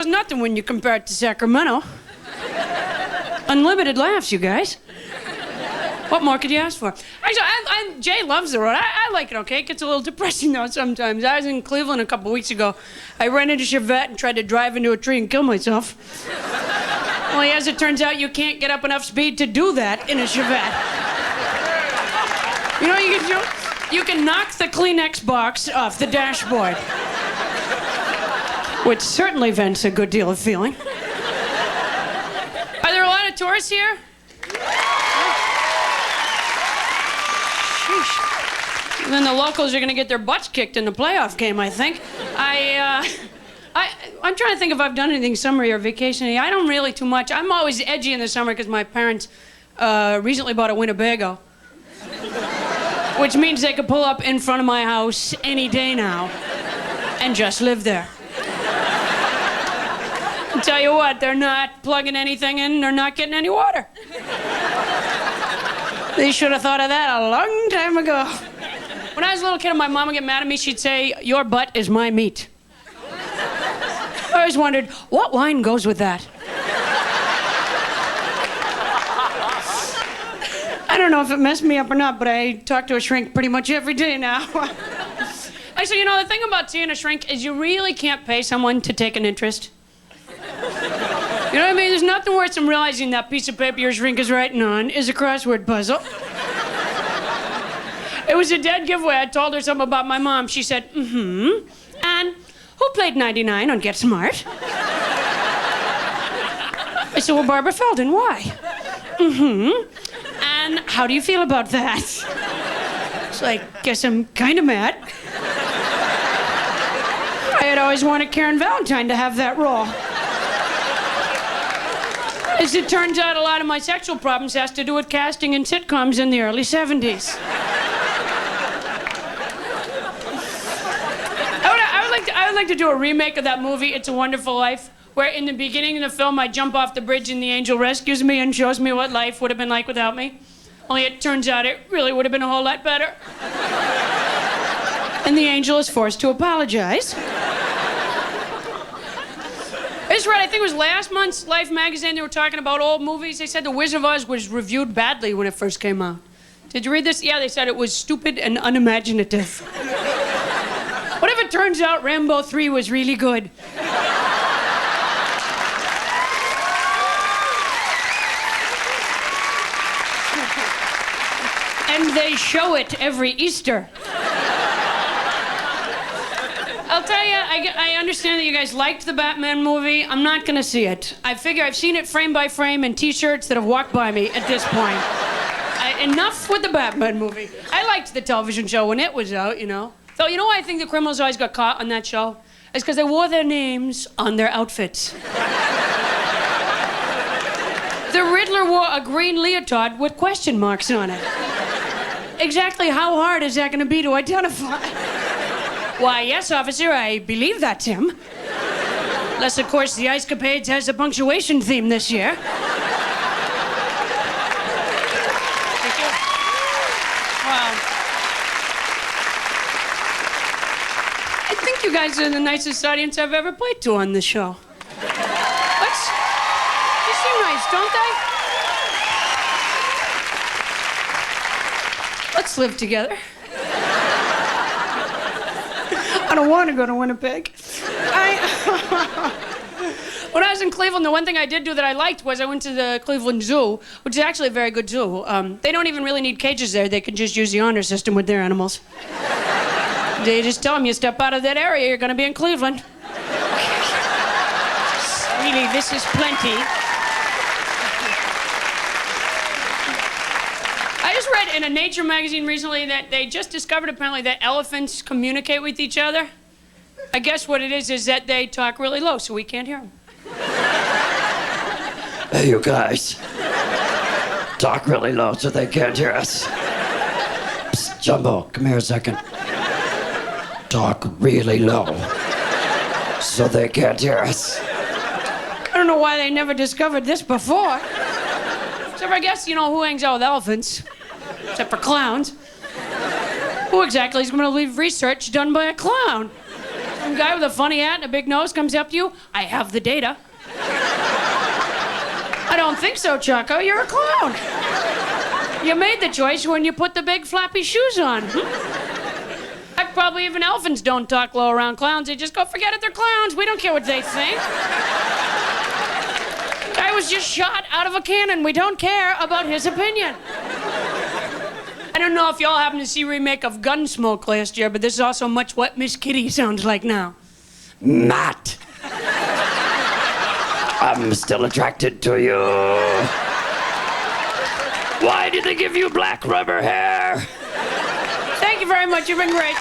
It's nothing when you compare it to Sacramento. Unlimited laughs, you guys. What more could you ask for? Actually, Jay loves the road. I like it, okay? It gets a little depressing, though, sometimes. I was in Cleveland a couple weeks ago. I ran into Chevette and tried to drive into a tree and kill myself. Well, as it turns out, you can't get up enough speed to do that in a Chevette. You know what you can do? You can knock the Kleenex box off the dashboard, which certainly vents a good deal of feeling. Are there a lot of tourists here? Sheesh. Then the locals are going to get their butts kicked in the playoff game, I think. I'm trying to think if I've done anything summer or vacation. I don't really too much. I'm always edgy in the summer because my parents recently bought a Winnebago, which means they could pull up in front of my house any day now and just live there. I'll tell you what, they're not plugging anything in, they're not getting any water. They should have thought of that a long time ago. When I was a little kid and my mom would get mad at me, she'd say, "Your butt is my meat." I always wondered, what line goes with that? I don't know if it messed me up or not, but I talk to a shrink pretty much every day now. Actually, you know, the thing about seeing a shrink is you really can't pay someone to take an interest. You know what I mean? There's nothing worse than realizing that piece of paper your shrink is writing on is a crossword puzzle. It was a dead giveaway. I told her something about my mom. She said, and who played 99 on Get Smart? I said, well, Barbara Feldon, why? And how do you feel about that? She's like, guess I'm kind of mad. I had always wanted Karen Valentine to have that role. As it turns out, a lot of my sexual problems has to do with casting in sitcoms in the early 70s. I would like to do a remake of that movie, It's a Wonderful Life, where in the beginning of the film, I jump off the bridge and the angel rescues me and shows me what life would have been like without me. Only it turns out it really would have been a whole lot better. And the angel is forced to apologize. I just read, I think it was last month's Life magazine, they were talking about old movies. They said The Wizard of Oz was reviewed badly when it first came out. Did you read this? Yeah, they said it was stupid and unimaginative. What if it turns out Rambo 3 was really good? And they show it every Easter. I'll tell you, I understand that you guys liked the Batman movie. I'm not gonna see it. I figure I've seen it frame by frame in t-shirts that have walked by me at this point. Enough with the Batman movie. I liked the television show when it was out, you know. Though, you know why I think the criminals always got caught on that show? It's because they wore their names on their outfits. The Riddler wore a green leotard with question marks on it. Exactly how hard is that going to be to identify? Why, yes, officer, I believe that's him. Unless, of course, the Ice Capades has a punctuation theme this year. Thank you. Wow. I think you guys are the nicest audience I've ever played to on this show. They seem nice, don't they? Let's live together. I don't want to go to Winnipeg. When I was in Cleveland, the one thing I did do that I liked was I went to the Cleveland Zoo, which is actually a very good zoo. They don't even really need cages there. They can just use the honor system with their animals. They just tell them, you step out of that area, you're going to be in Cleveland. Really, this is plenty. I just read in a Nature magazine recently that they just discovered apparently that elephants communicate with each other. I guess what it is that they talk really low so we can't hear them. Hey, you guys. Talk really low so they can't hear us. Psst, Jumbo, come here a second. Talk really low so they can't hear us. I don't know why they never discovered this before. Except for, I guess, you know, who hangs out with elephants? Except for clowns. Who exactly is going to leave research done by a clown? Some guy with a funny hat and a big nose comes up to you. I have the data. I don't think so, Choco. You're a clown. You made the choice when you put the big flappy shoes on. Heck, probably even elephants don't talk low around clowns. They just go, forget it, they're clowns. We don't care what they think. Guy was just shot out of a cannon. We don't care about his opinion. I don't know if y'all happened to see a remake of Gunsmoke last year, but this is also much what Miss Kitty sounds like now. Matt. I'm still attracted to you. Why did they give you black rubber hair? Thank you very much. You've been great.